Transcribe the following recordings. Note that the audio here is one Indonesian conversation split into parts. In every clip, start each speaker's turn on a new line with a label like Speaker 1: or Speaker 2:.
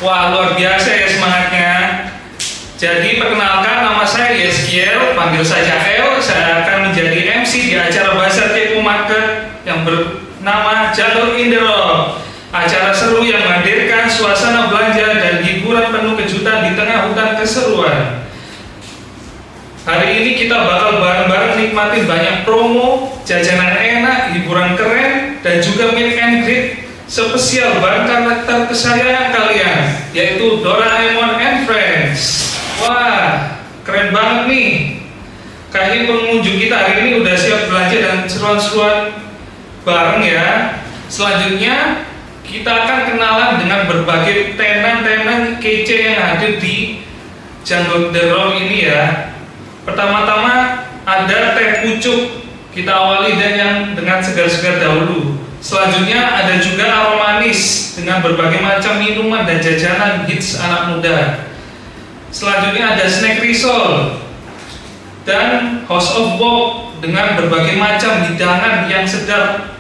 Speaker 1: Wah, luar biasa ya semangatnya. Jadi perkenalkan, nama saya Yeskiel, panggil saja El. Saya akan menjadi MC di acara Bazar Kepo Market yang bernama Jalur in the Road. Acara seru yang menghadirkan suasana belanja dan hiburan penuh kejutan di tengah hutan keseruan. Hari ini kita bakal bareng-bareng nikmatin banyak promo, jajanan enak, hiburan keren, dan juga meet and greet spesial bareng karakter kesayangan kalian, yaitu Doraemon and Friends. Wah, keren banget nih. Kayaknya pengunjung kita hari ini udah siap belanja dan seruan-seruan bareng ya. Selanjutnya kita akan kenalan dengan berbagai tenan-tenan kece yang hadir di Jalur the Road ini ya. Pertama-tama ada teh pucuk. Kita awali dengan segar-segar dahulu. Selanjutnya ada juga aroma manis dengan berbagai macam minuman dan jajanan hits anak muda. Selanjutnya ada snack risol dan house of wok dengan berbagai macam hidangan yang sedap.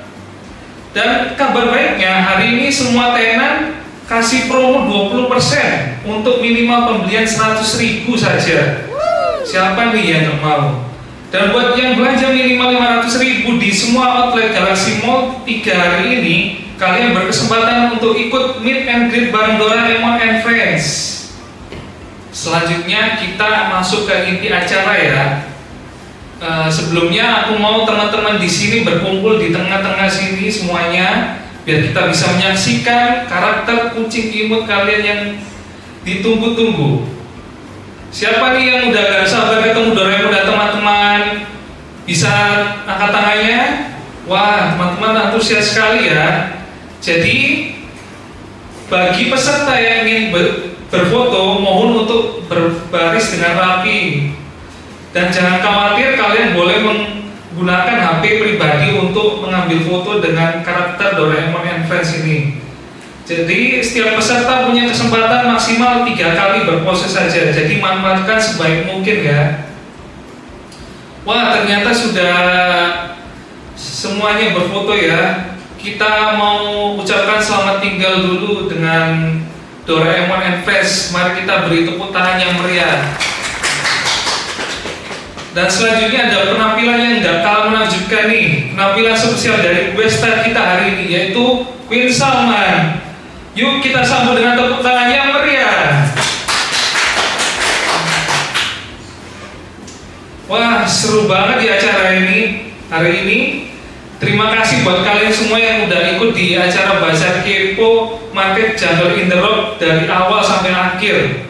Speaker 1: Dan kabar baiknya, hari ini semua tenan kasih promo 20% untuk minimal pembelian 100.000 saja. Siapa nih yang gak mau? Dan buat yang belanja minimal 500.000 di semua outlet Galaxy Mall 3 hari ini, kalian berkesempatan untuk ikut meet and greet bareng Doraemon and Friends. Selanjutnya kita masuk ke inti acara ya. Sebelumnya aku mau teman-teman di sini berkumpul di tengah-tengah sini semuanya, biar kita bisa menyaksikan karakter kucing imut kalian yang ditunggu-tunggu. Siapa nih yang udah gak sabar ketemu Doraemon dan teman-teman? Bisa angkat tangannya? Wah, teman-teman antusias sekali ya. Jadi bagi peserta yang ingin berfoto, mohon untuk berbaris dengan rapi. Dan jangan khawatir, kalian boleh menggunakan HP pribadi untuk mengambil foto dengan karakter Doraemon and Friends ini. Jadi setiap peserta punya kesempatan maksimal 3 kali berpose saja. Jadi manfaatkan sebaik mungkin ya. Wah, ternyata sudah semuanya berfoto ya. Kita mau ucapkan selamat tinggal dulu dengan Doraemon and Friends. Mari kita beri tepuk tangan yang meriah. Dan selanjutnya ada penampilan yang gak kalah menakjubkan nih. Penampilan spesial dari Westa kita hari ini, yaitu Queen Salman. Yuk kita sambut dengan tepuk tangan yang meriah. Wah, seru banget di acara ini hari ini. Terima kasih buat kalian semua yang udah ikut di acara Bazar Kepo Market Jalur in the Road dari awal sampai akhir.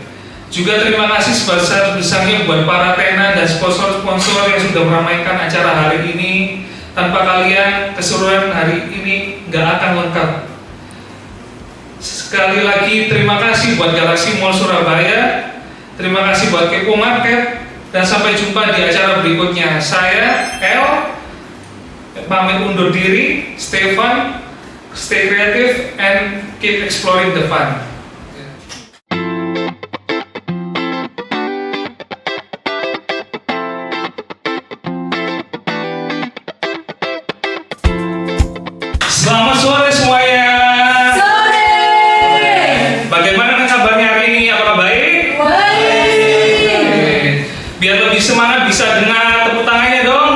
Speaker 1: Juga terima kasih sebesar-besarnya buat para tenan dan sponsor-sponsor yang sudah meramaikan acara hari ini. Tanpa kalian, keseruan hari ini gak akan lengkap. Sekali lagi terima kasih buat Galaxy Mall Surabaya. Terima kasih buat Kepo Market. Dan sampai jumpa di acara berikutnya. Saya El pamit undur diri. Stay fun, stay creative, and keep exploring the fun. Selamat sore semuanya.
Speaker 2: Sore.
Speaker 1: Bagaimana kabarnya hari ini? Apakah baik?
Speaker 2: Baik.
Speaker 1: Biar lebih semangat bisa dengar tepuk tangannya dong.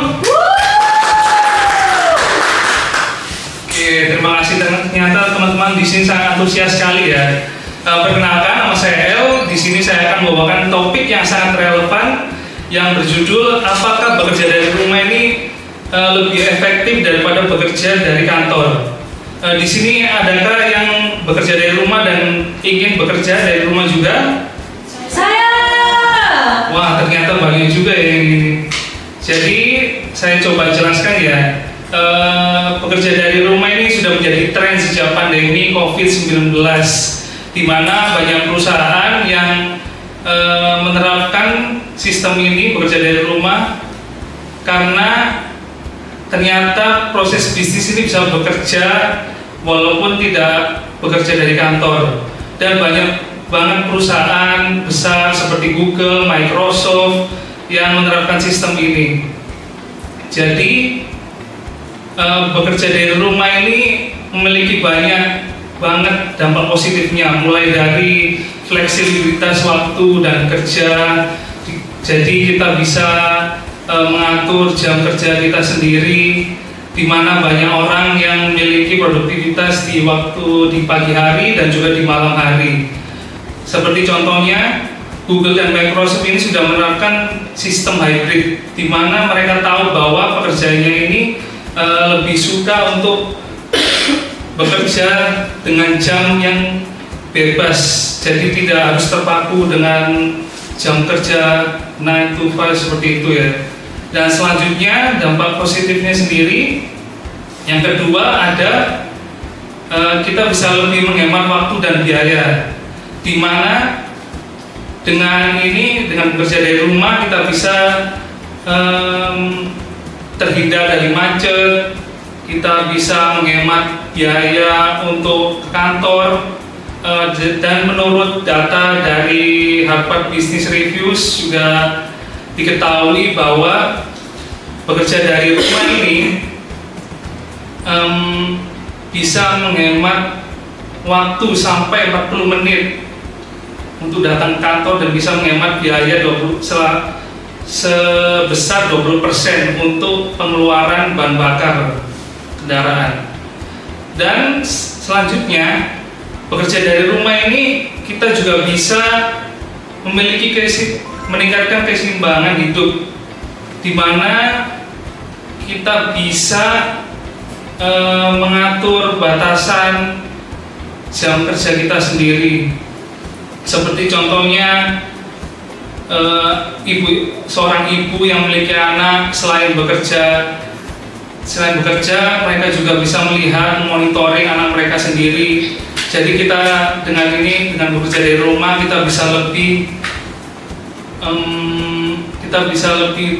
Speaker 1: Oke, terima kasih. Ternyata teman-teman di sini sangat antusias sekali ya. Perkenalkan, nama saya El. Di sini saya akan membawakan topik yang sangat relevan yang berjudul apakah bekerja dari rumah ini lebih efektif daripada bekerja dari kantor. Di sini adakah yang bekerja dari rumah dan ingin bekerja dari rumah juga?
Speaker 2: Saya.
Speaker 1: Wah, ternyata banyak juga yang ini. Jadi saya coba jelaskan ya. Bekerja dari rumah ini sudah menjadi tren sejak pandemi COVID-19, di mana banyak perusahaan yang menerapkan sistem ini bekerja dari rumah karena ternyata proses bisnis ini bisa bekerja walaupun tidak bekerja dari kantor. Dan banyak banget perusahaan besar seperti Google, Microsoft yang menerapkan sistem ini. Jadi bekerja dari rumah ini memiliki banyak banget dampak positifnya, mulai dari fleksibilitas waktu dan kerja. Jadi kita bisa mengatur jam kerja kita sendiri, di mana banyak orang yang memiliki produktivitas di waktu di pagi hari dan juga di malam hari. Seperti contohnya Google dan Microsoft ini sudah menerapkan sistem hybrid, di mana mereka tahu bahwa pekerjanya ini lebih suka untuk bekerja dengan jam yang bebas, jadi tidak harus terpaku dengan jam kerja 9 to 5 seperti itu ya. Dan selanjutnya dampak positifnya sendiri, yang kedua ada kita bisa lebih menghemat waktu dan biaya, di mana dengan bekerja dari rumah kita bisa terhindar dari macet, kita bisa menghemat biaya untuk ke kantor, dan menurut data dari Harvard Business Reviews juga diketahui bahwa bekerja dari rumah ini bisa menghemat waktu sampai 40 menit untuk datang ke kantor, dan bisa menghemat biaya sebesar 20% untuk pengeluaran bahan bakar kendaraan. Dan selanjutnya, bekerja dari rumah ini kita juga bisa meningkatkan keseimbangan hidup, di mana kita bisa mengatur batasan jam kerja kita sendiri. Seperti contohnya seorang ibu yang memiliki anak, selain bekerja mereka juga bisa melihat, monitoring anak mereka sendiri. Jadi kita dengan bekerja dari rumah kita bisa lebih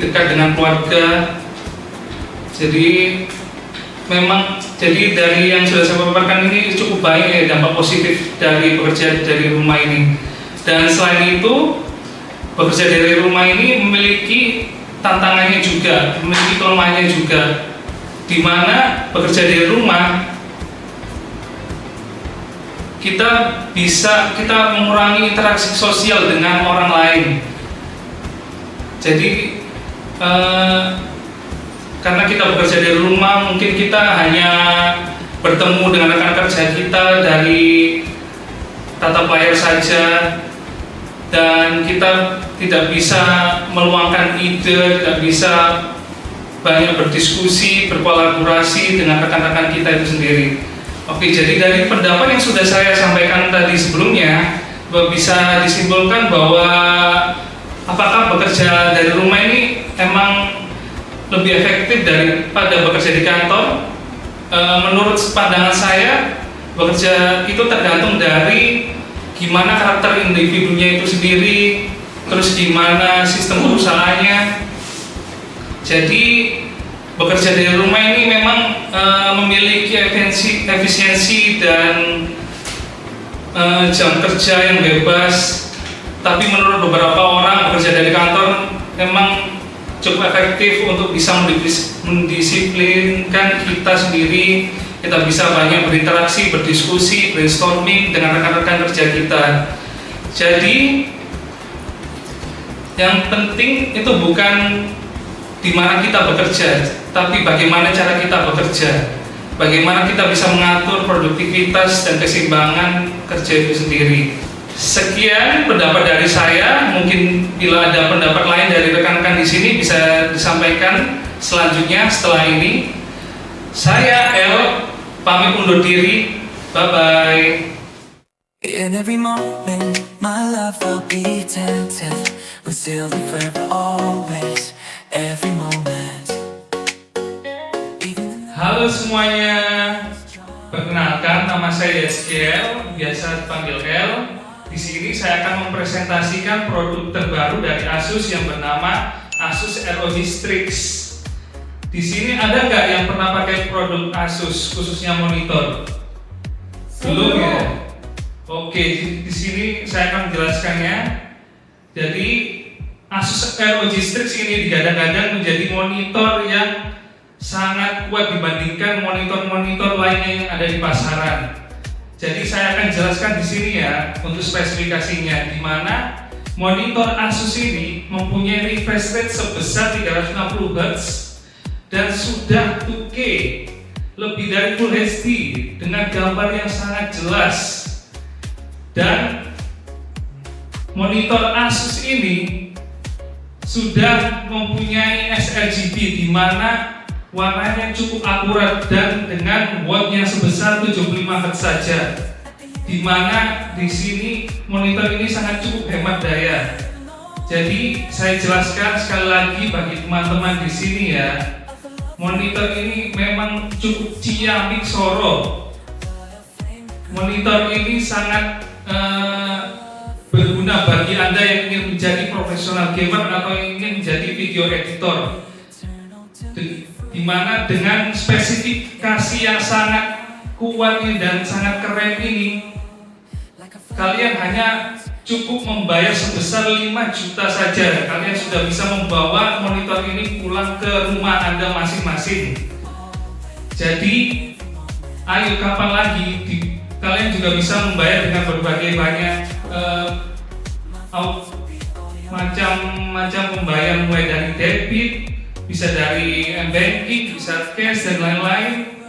Speaker 1: dekat dengan keluarga. Jadi dari yang sudah saya paparkan ini cukup baik ya, dampak positif dari bekerja dari rumah ini. Dan selain itu, bekerja dari rumah ini memiliki tantangannya juga, memiliki kelemahannya juga, di mana bekerja dari rumah kita mengurangi interaksi sosial dengan orang lain. Jadi karena kita bekerja dari rumah, mungkin kita hanya bertemu dengan rekan kerja kita dari tatap layar saja, dan kita tidak bisa meluangkan ide, tidak bisa banyak berdiskusi, berkolaborasi dengan rekan-rekan kita itu sendiri. Oke, jadi dari pendapat yang sudah saya sampaikan tadi sebelumnya, bisa disimpulkan bahwa apakah bekerja dari rumah ini emang lebih efektif daripada bekerja di kantor? Menurut pandangan saya, bekerja itu tergantung dari gimana karakter individunya itu sendiri, terus gimana sistem perusahaannya. Jadi bekerja dari rumah ini memang memiliki efisiensi dan jam kerja yang bebas, tapi menurut beberapa orang bekerja dari kantor memang cukup efektif untuk bisa mendisiplinkan kita sendiri. Kita bisa banyak berinteraksi, berdiskusi, brainstorming dengan rekan-rekan kerja kita. Jadi yang penting itu bukan di mana kita bekerja, tapi bagaimana cara kita bekerja, bagaimana kita bisa mengatur produktivitas dan keseimbangan kerja itu sendiri. Sekian pendapat dari saya. Mungkin bila ada pendapat lain dari rekan-rekan di sini bisa disampaikan selanjutnya setelah ini. Saya El, pamit undur diri. Bye bye.
Speaker 3: In every moment, my love will be tempted, but still live forever always. Every moment.
Speaker 1: Halo semuanya, perkenalkan nama saya Yeskiel, biasa dipanggil El. Di sini saya akan mempresentasikan produk terbaru dari Asus yang bernama Asus ROG Strix. Di sini ada nggak yang pernah pakai produk Asus, khususnya monitor? Belum ya? Oke, di sini saya akan menjelaskannya. Jadi Asus ROG Strix ini digadang-gadang menjadi monitor yang sangat kuat dibandingkan monitor-monitor lainnya yang ada di pasaran. Jadi saya akan jelaskan di sini ya untuk spesifikasinya, di mana monitor Asus ini mempunyai refresh rate sebesar 360 Hz dan sudah 2K, lebih dari Full HD dengan gambar yang sangat jelas. Dan monitor Asus ini sudah mempunyai sRGB di mana warnanya cukup akurat dan dengan watt yang sebesar 75 Hz saja. Di mana di sini monitor ini sangat cukup hemat daya. Jadi saya jelaskan sekali lagi bagi teman-teman di sini ya. Monitor ini memang cukup ciamik soro. Monitor ini sangat berguna bagi Anda yang ingin menjadi profesional gamer atau yang ingin menjadi video editor. Di mana dengan spesifikasi yang sangat kuat dan sangat keren ini, kalian hanya cukup membayar sebesar 5 juta saja. Kalian sudah bisa membawa monitor ini pulang ke rumah Anda masing-masing. Jadi, ayo kapan lagi kalian juga bisa membayar dengan berbagai banyak macam pembayaran, mulai dari debit, bisa dari banking, bisa cash dan lain-lain.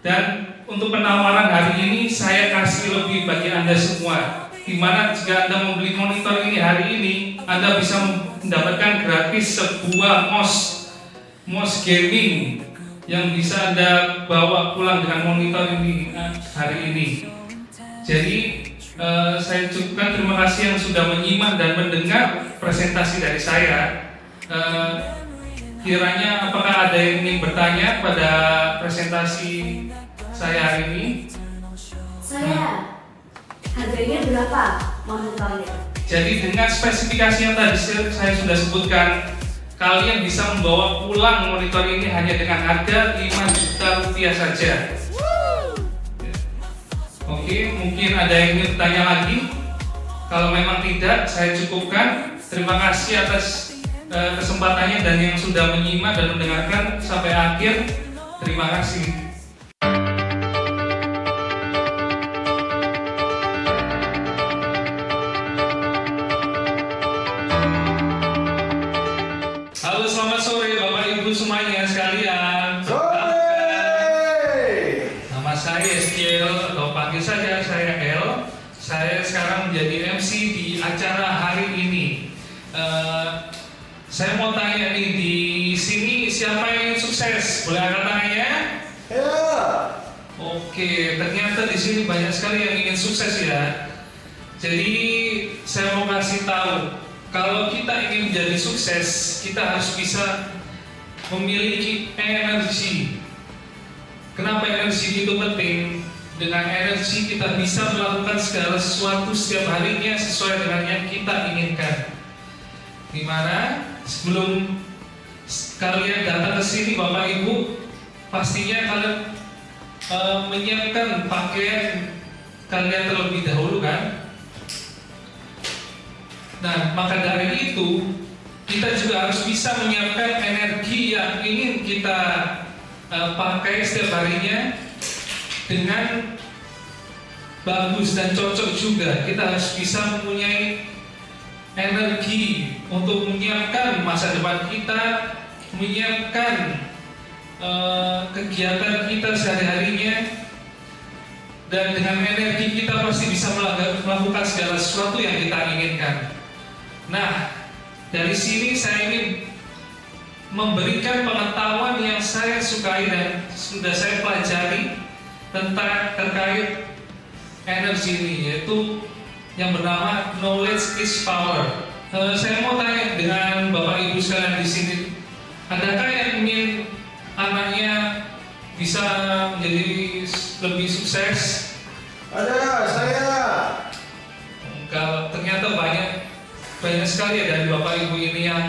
Speaker 1: Dan untuk penawaran hari ini saya kasih lebih bagi Anda semua, dimana jika Anda membeli monitor ini hari ini, Anda bisa mendapatkan gratis sebuah mouse gaming yang bisa Anda bawa pulang dengan monitor ini hari ini. Jadi saya cukupkan, terima kasih yang sudah menyimak dan mendengar presentasi dari saya. Kiranya apakah ada yang ingin bertanya pada presentasi saya hari ini?
Speaker 2: Harganya berapa monitornya?
Speaker 1: Jadi dengan spesifikasi yang tadi saya sudah sebutkan, kalian bisa membawa pulang monitor ini hanya dengan harga 5 juta rupiah saja. Oke, mungkin ada yang ingin bertanya lagi? Kalau memang tidak, saya cukupkan. Terima kasih atas kesempatannya dan yang sudah menyimak dan mendengarkan sampai akhir. Terima kasih. Halo, selamat sore Bapak Ibu semuanya sekalian. Nama saya Eskiel, atau panggil saja saya El. Saya sekarang menjadi MC di acara hari ini. Saya mau tanya nih, di sini siapa yang ingin sukses? Boleh angkat tangannya?
Speaker 4: Ya.
Speaker 1: Oke, ternyata di sini banyak sekali yang ingin sukses ya. Jadi saya mau kasih tahu, kalau kita ingin menjadi sukses, kita harus bisa memiliki energi. Kenapa energi itu penting? Dengan energi kita bisa melakukan segala sesuatu setiap harinya sesuai dengan yang kita inginkan. Dimana sebelum kalian datang ke sini Bapak Ibu, pastinya kalian menyiapkan pakaian kalian terlebih dahulu kan? Nah, maka dari itu kita juga harus bisa menyiapkan energi yang ingin kita pakai setiap harinya dengan bagus dan cocok juga. Kita harus bisa mempunyai energi untuk menyiapkan masa depan kita, menyiapkan kegiatan kita sehari-harinya, dan dengan energi kita pasti bisa melakukan segala sesuatu yang kita inginkan. Nah, dari sini saya ingin memberikan pengetahuan yang saya sukai dan sudah saya pelajari terkait energi ini, yaitu yang bernama knowledge is power. Saya mau tanya dengan Bapak Ibu sekalian di sini, adakah yang ingin anaknya bisa menjadi lebih sukses?
Speaker 4: Ada, saya.
Speaker 1: Kalau ternyata banyak sekali ya dari Bapak Ibu ini yang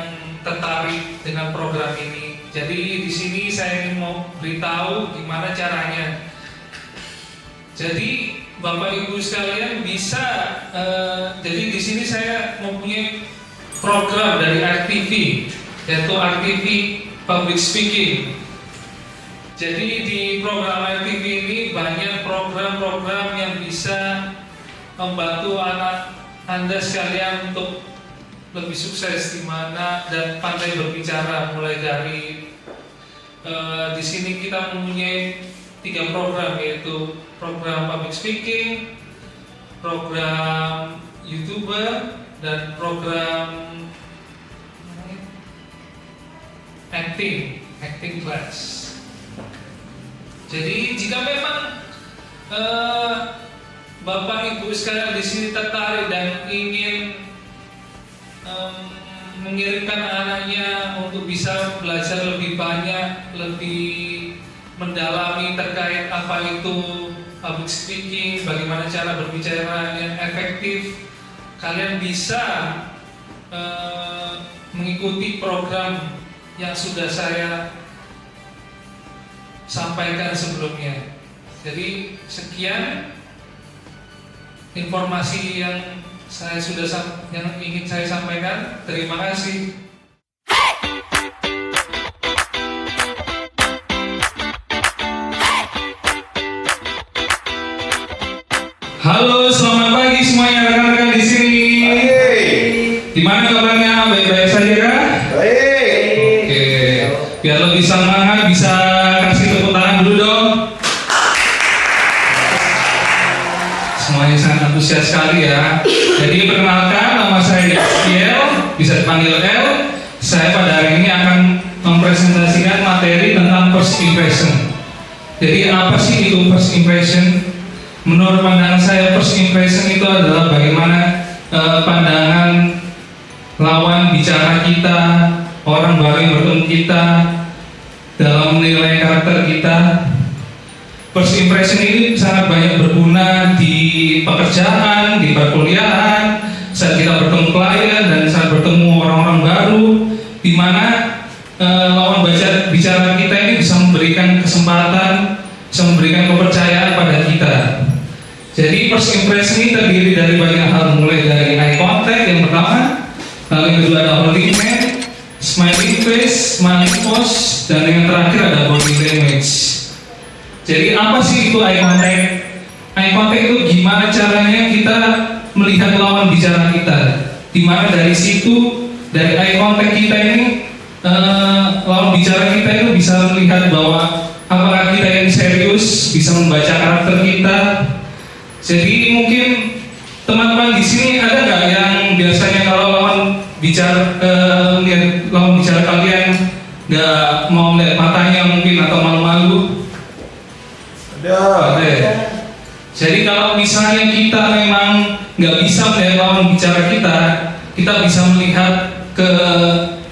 Speaker 1: tertarik dengan program ini. Jadi di sini saya ingin mau beritahu gimana caranya. Jadi Bapak Ibu sekalian bisa, jadi di sini saya mempunyai program dari RTV, yaitu RTV Public Speaking. Jadi di program RTV ini banyak program-program yang bisa membantu anak Anda sekalian untuk lebih sukses di mana dan pandai berbicara. Mulai dari di sini kita mempunyai 3 program, yaitu program public speaking, program YouTuber, dan program acting class. Jadi jika memang Bapak Ibu sekalian di sini tertarik dan ingin mengirimkan anaknya untuk bisa belajar lebih banyak, lebih mendalami terkait apa itu public speaking, bagaimana cara berbicara yang efektif, kalian bisa mengikuti program yang sudah saya sampaikan sebelumnya. Jadi sekian informasi yang ingin saya sampaikan. Terima kasih. Halo, selamat pagi semuanya rekan-rekan di sini. Gimana kabarnya? Baik-baik saja kah?
Speaker 4: Baik.
Speaker 1: Oke, biar lebih semangat bisa kasih tepuk tangan dulu dong. Semuanya sangat antusias sekali ya. Jadi perkenalkan, nama saya Yaskiel, bisa dipanggil El. Saya pada hari ini akan mempresentasikan materi tentang first impression. Jadi apa sih itu first impression? Menurut pandangan saya, first impression itu adalah bagaimana pandangan lawan bicara kita, orang baru yang bertemu kita, dalam menilai karakter kita. First impression ini sangat banyak berguna di pekerjaan, di perkuliahan, saat kita bertemu klien dan saat bertemu orang-orang baru, di mana lawan bicara kita ini bisa memberikan kesempatan, bisa memberikan kepercayaan pada kita. Jadi first impression ini terdiri dari banyak hal, mulai dari eye contact yang pertama, lalu yang kedua ada holding hand, smiling face, smiling pose, dan yang terakhir ada body language. Jadi apa sih itu eye contact? Eye contact itu gimana caranya kita melihat lawan bicara kita, dimana dari situ, dari eye contact kita ini lawan bicara kita itu bisa melihat bahwa apakah kita yang serius, bisa membaca karakter kita. Jadi mungkin teman-teman di sini ada nggak yang biasanya kalau lawan bicara kalian nggak mau lihat matanya mungkin atau malu-malu? Ada. Jadi kalau misalnya kita memang nggak bisa melihat lawan bicara kita bisa melihat ke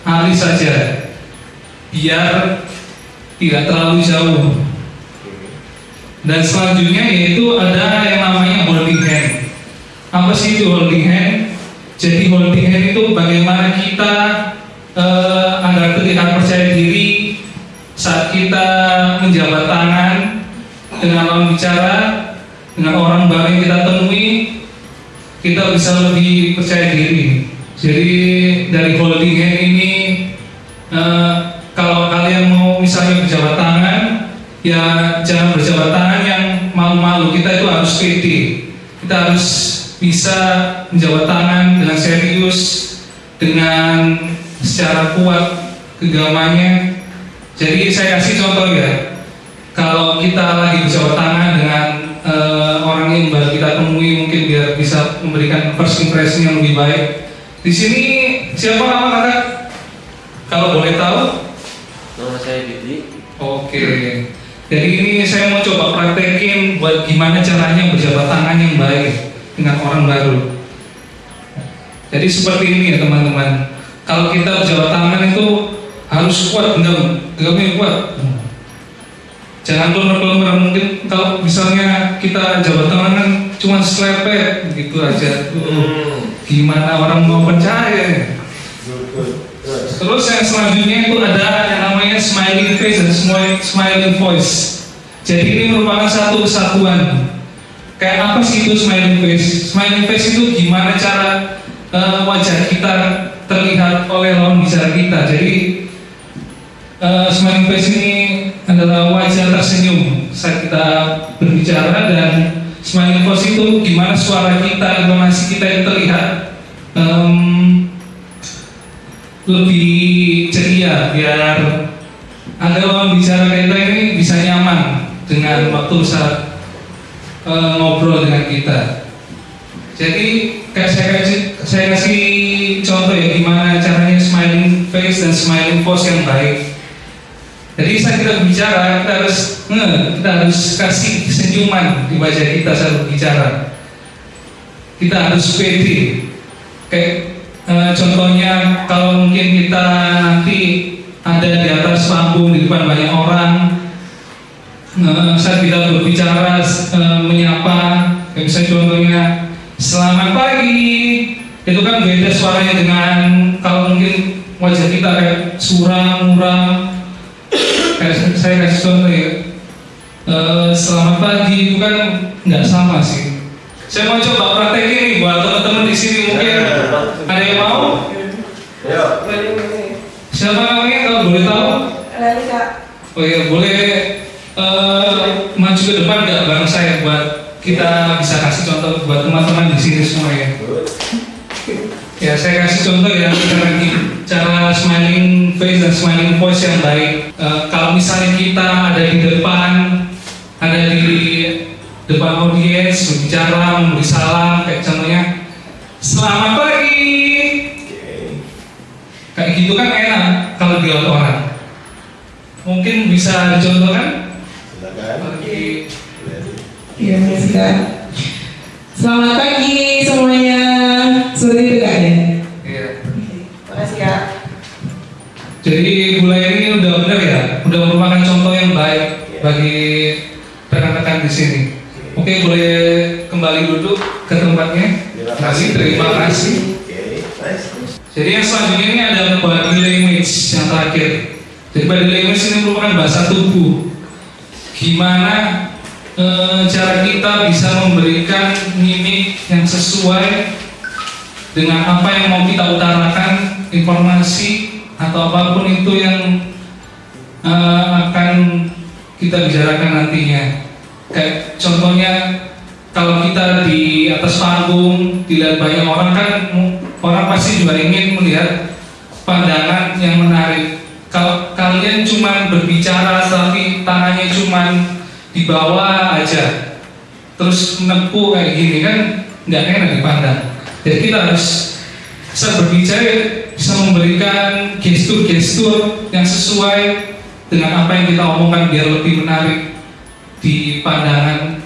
Speaker 1: alis saja, biar tidak terlalu jauh. Dan selanjutnya yaitu ada yang namanya holding hand. Apa sih itu holding hand? Jadi holding hand itu bagaimana kita agar terlihat percaya diri saat kita menjabat tangan dengan lawan bicara, dengan orang baru yang kita temui, kita bisa lebih percaya diri. Jadi dari holding hand ini, kalau kalian mau misalnya berjabat tangan, ya jangan berjabat tangan yang malu-malu. Kita itu harus pede. Kita harus bisa menjabat tangan dengan serius, dengan secara kuat genggamannya. Jadi saya kasih contoh ya. Kalau kita lagi berjabat tangan dengan orang yang baru kita temui, mungkin biar bisa memberikan first impression yang lebih baik. Di sini siapa nama kakak? Kalau boleh tahu?
Speaker 5: Nama saya Didi.
Speaker 1: Oke. Jadi ini saya mau coba praktekin buat gimana caranya berjabat tangan yang baik dengan orang baru. Jadi seperti ini ya teman-teman. Kalau kita berjabat tangan itu harus kuat, genggamnya kuat. Jangan pelan-pelan. Mungkin kalau misalnya kita jabat tangan kan cuma selepet gitu aja. Gimana orang mau percaya? Terus yang selanjutnya itu ada yang namanya smiling face dan smiling voice. Jadi ini merupakan satu kesatuan. Kayak apa sih itu smiling face? Smiling face itu gimana cara wajah kita terlihat oleh lawan bicara kita. Jadi smiling face ini adalah wajah tersenyum saat kita berbicara dan smiling voice itu gimana suara kita, intonasi kita itu terlihat lebih ceria, biar Anda lawan bicara kita ini bisa nyaman dengan waktu saat ngobrol dengan kita. Jadi kayak saya kasih contoh ya gimana caranya smiling face dan smiling voice yang baik. Jadi saat kita berbicara kita harus kasih senyuman di wajah kita saat berbicara. Kita harus pede. Kayak contohnya kalau mungkin kita nanti ada di atas panggung di depan banyak orang, saat kita berbicara menyapa, kayak misalnya contohnya selamat pagi, itu kan beda suaranya dengan kalau mungkin wajah kita kayak suram, muram. Kayak saya kasih contoh ya, selamat pagi itu kan nggak sama sih. Saya mau coba praktekin nih buat teman-teman di sini, mungkin ada yang mau?
Speaker 4: Ayo.
Speaker 1: Siapa namanya kalau boleh tahu?
Speaker 2: Lalika.
Speaker 1: Oh iya, boleh maju ke depan nggak bareng saya buat kita bisa kasih contoh buat teman-teman di sini semua ya. Ya, saya kasih contoh ya cara smiling face dan smiling voice yang baik. Kalau misalnya kita ada di depan audiens berbicara, memberi salam, kayak contohnya selamat pagi. Kayak gitu kan enak kalau dilihat orang. Mungkin bisa dicontohkan?
Speaker 4: Silakan.
Speaker 6: Iya, Kak. Selamat pagi semuanya. Seperti itu Kak ya?
Speaker 1: Iya.
Speaker 6: Makasih Kak.
Speaker 1: Jadi Bu Layan ini udah benar ya, udah merupakan contoh yang baik bagi rekan-rekan di sini. Oke, boleh kembali duduk ke tempatnya. Terima kasih.
Speaker 4: Oke, nice.
Speaker 1: Jadi yang selanjutnya ini ada body language yang terakhir. Jadi body language ini merupakan bahasa tubuh. Gimana cara kita bisa memberikan mimik yang sesuai dengan apa yang mau kita utarakan, informasi atau apapun itu yang akan kita bicarakan nantinya. Kayak contohnya kalau kita di atas panggung dilihat banyak orang kan, orang pasti juga ingin melihat pandangan yang menarik. Kalau kalian cuma berbicara tapi tangannya cuma di bawah aja, terus menepu kayak gini kan nggak enak dipandang. Jadi kita harus bisa berbicara, bisa memberikan gestur-gestur yang sesuai dengan apa yang kita omongkan biar lebih menarik di pandangan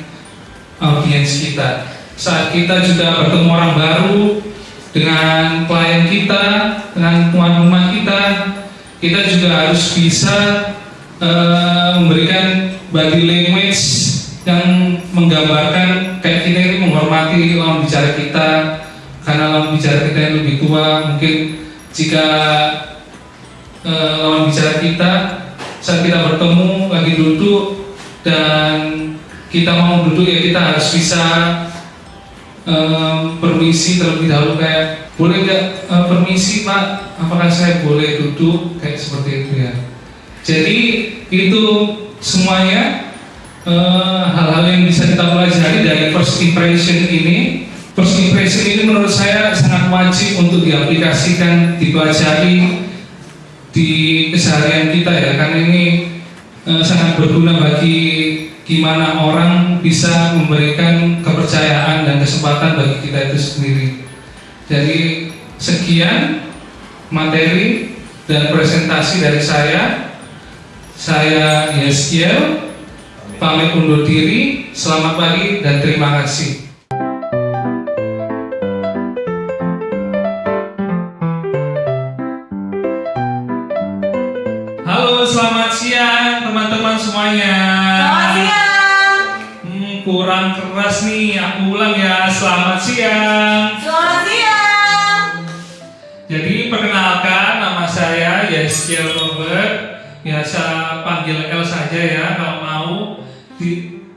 Speaker 1: audiens kita. Saat kita juga bertemu orang baru, dengan klien kita, dengan tuan rumah kita juga harus bisa memberikan body language yang menggambarkan kayak kita ini menghormati lawan bicara kita, karena lawan bicara kita yang lebih tua. Mungkin jika lawan bicara kita saat kita bertemu lagi duduk dan kita mau duduk, ya kita harus bisa permisi terlebih dahulu, kayak boleh nggak permisi Pak, apakah saya boleh duduk, kayak seperti itu ya. Jadi itu semuanya hal-hal yang bisa kita pelajari dari first impression ini. First impression ini menurut saya sangat wajib untuk diaplikasikan, dipelajari di keseharian kita ya, karena ini sangat berguna bagi gimana orang bisa memberikan kepercayaan dan kesempatan bagi kita itu sendiri. Jadi sekian materi dan presentasi dari saya. Saya Yeskiel, pamit undur diri. Selamat pagi dan terima kasih. Halo, selamat siang teman-teman semuanya.
Speaker 2: Selamat siang.
Speaker 1: Kurang keras nih, aku ulang ya. Selamat siang.
Speaker 2: Selamat siang.
Speaker 1: Jadi perkenalkan, nama saya Yeskiel Robert. Biasa panggil L saja ya kalau mau.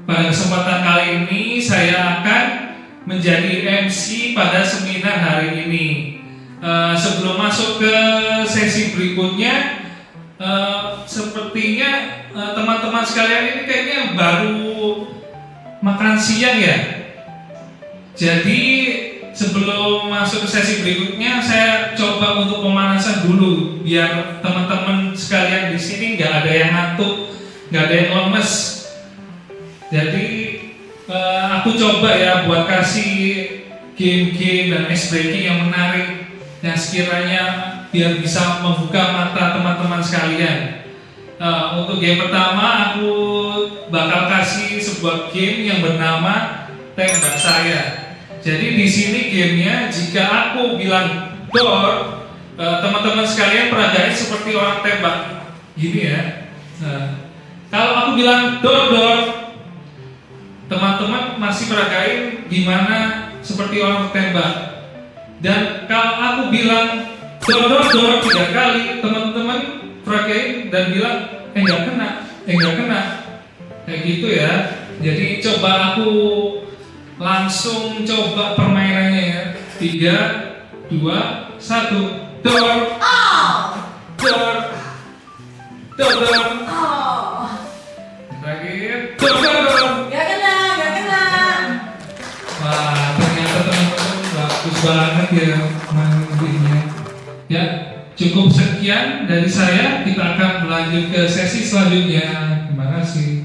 Speaker 1: Pada kesempatan kali ini saya akan menjadi MC pada seminar hari ini. Sebelum masuk ke sesi berikutnya, sepertinya teman-teman sekalian ini kayaknya baru makan siang ya. Jadi sebelum masuk ke sesi berikutnya, saya coba untuk pemanasan dulu biar teman-teman sekalian di sini nggak ada yang ngantuk, nggak ada yang lemes. Jadi aku coba ya buat kasih game-game dan ice breaking yang menarik, yang sekiranya biar bisa membuka mata teman-teman sekalian. Untuk game pertama aku bakal kasih sebuah game yang bernama Tembak Saya. Jadi di sini gamenya jika aku bilang door, teman-teman sekalian peragain seperti orang tembak, gini ya. Kalau aku bilang door, teman-teman masih peragain gimana seperti orang tembak. Dan kalau aku bilang door 3 kali, teman-teman peragain dan bilang enggak kena, kayak gitu ya. Jadi coba aku langsung coba permainannya ya. 3, 2, 1, door. Terakhir, door.
Speaker 2: Gak kena.
Speaker 1: Wah, ternyata teman-teman bagus banget ya main gamenya. Ya, cukup sekian dari saya. Kita akan lanjut ke sesi selanjutnya. Terima kasih.